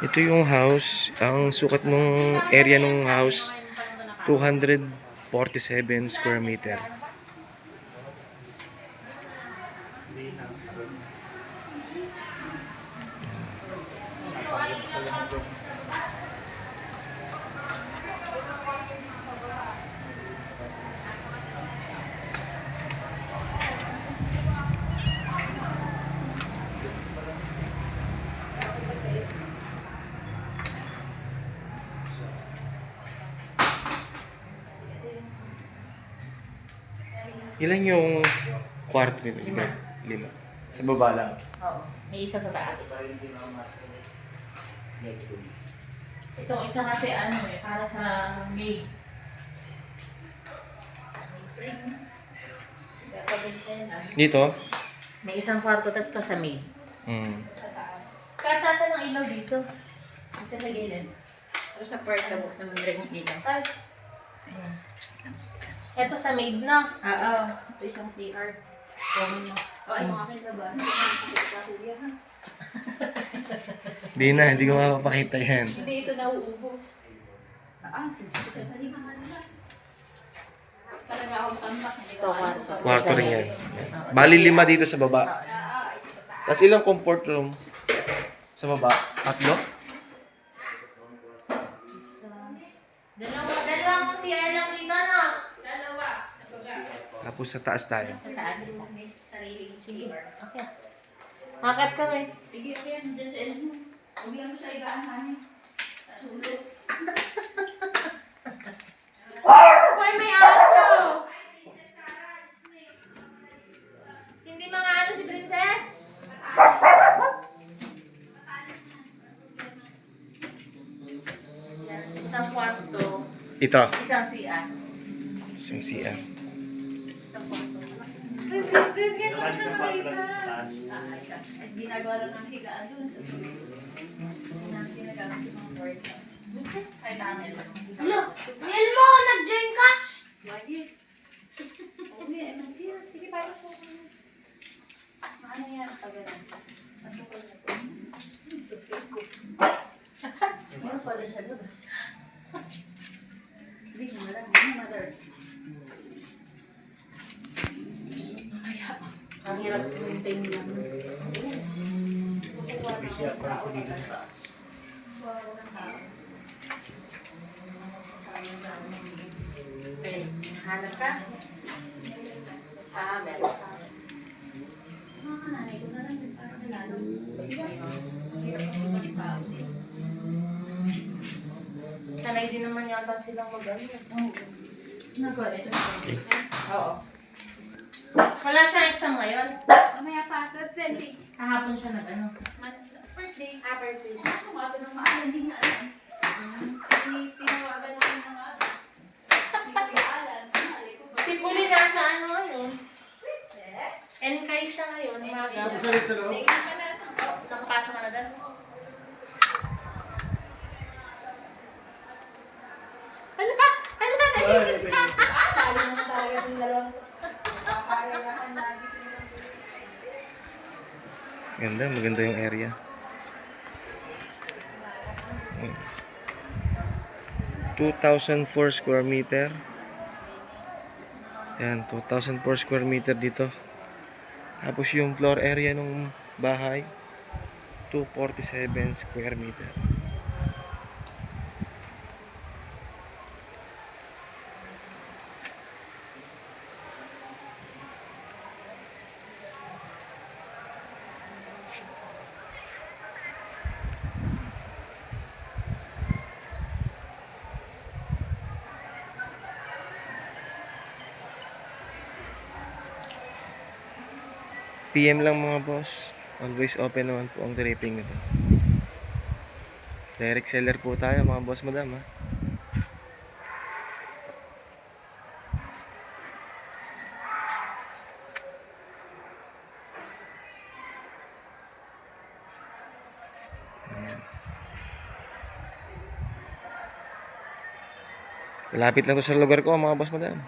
Ito yung house. Ang sukat nung area nung house, 247 square meter. Ilan yung kwarto nito? Lima. Sa baba lang. Oo. May isa sa taas. Itong isa kasi para sa maid. Dito? May isang kwarto, tapos ito sa maid. Sa taas. Katasan ng ilaw dito. Dito sa gilid. Pero sa part na naman rin yung ilaw. Ito sa maid na. Oo. Ito isang CR. Kunin mo. Ay, mga akin na ba? Hindi ko mapapakita yan. Hindi ito nauubos. Sige, mahal na. Talaga akong tambak. Ito, kwarto. Kwarto rin yan. Bali 5 dito sa baba. Tapos ilang comfort room? Sa baba? 3? Dalawang CR lang dito, no? Tapos sa taas tayo. Sa taas isa. Sariling CR. Okay. Makat kami. Sige, yan. Diyan sa ilong mo. Huwag lang mo sa igaan namin. Nasulog. Hoy, may aso! Hindi mga si Princess? Isang kwarto. Ito. Isang CR. Isang CR. Isang kwarto. Princess, ganyan ka na kita. Ginagawa lang ng higaan doon sa ginagamit yung mga board. Kahit amin lang. Look, Neil mo, nag-join ka? Lagi. Sige, paano po? Ano yan? Pagalan. Masukol na po. Meron pala siya labas. Hindi mo lang. Mother. Ang hirap maintain lang. Hanap ka? Meron ka. Mga nanay ko na lang yung parang nalalo. Hirap ang ibang tao. Sanay din naman yata silang mag-alit. Nag-alit. Oo. Wala siyang exam ngayon. Mamaya pa, 20. Kahapon siya nag-ano. First day. First day. Sumato ng maalam, hindi nga alam. Tinawagan namin ng maalam. Hindi ko alam. Si Puli nasa ano ngayon? Princess? NK siya ngayon, umaga. Tingnan ka na. Nakapasa ka na doon? Ano ba? Ano ba? Nagigit ka? Talo naman talaga yung dalawang. Kakayahan lagi. Maganda yung area. 2,004 square meter. Yan, 2,004 square meter dito. Tapos yung floor area ng bahay, 247 square meter. PM lang mga boss. Always open naman po ang draping nito. Direct seller po tayo mga boss madam ha. Malapit lang to sa lugar ko mga boss madam.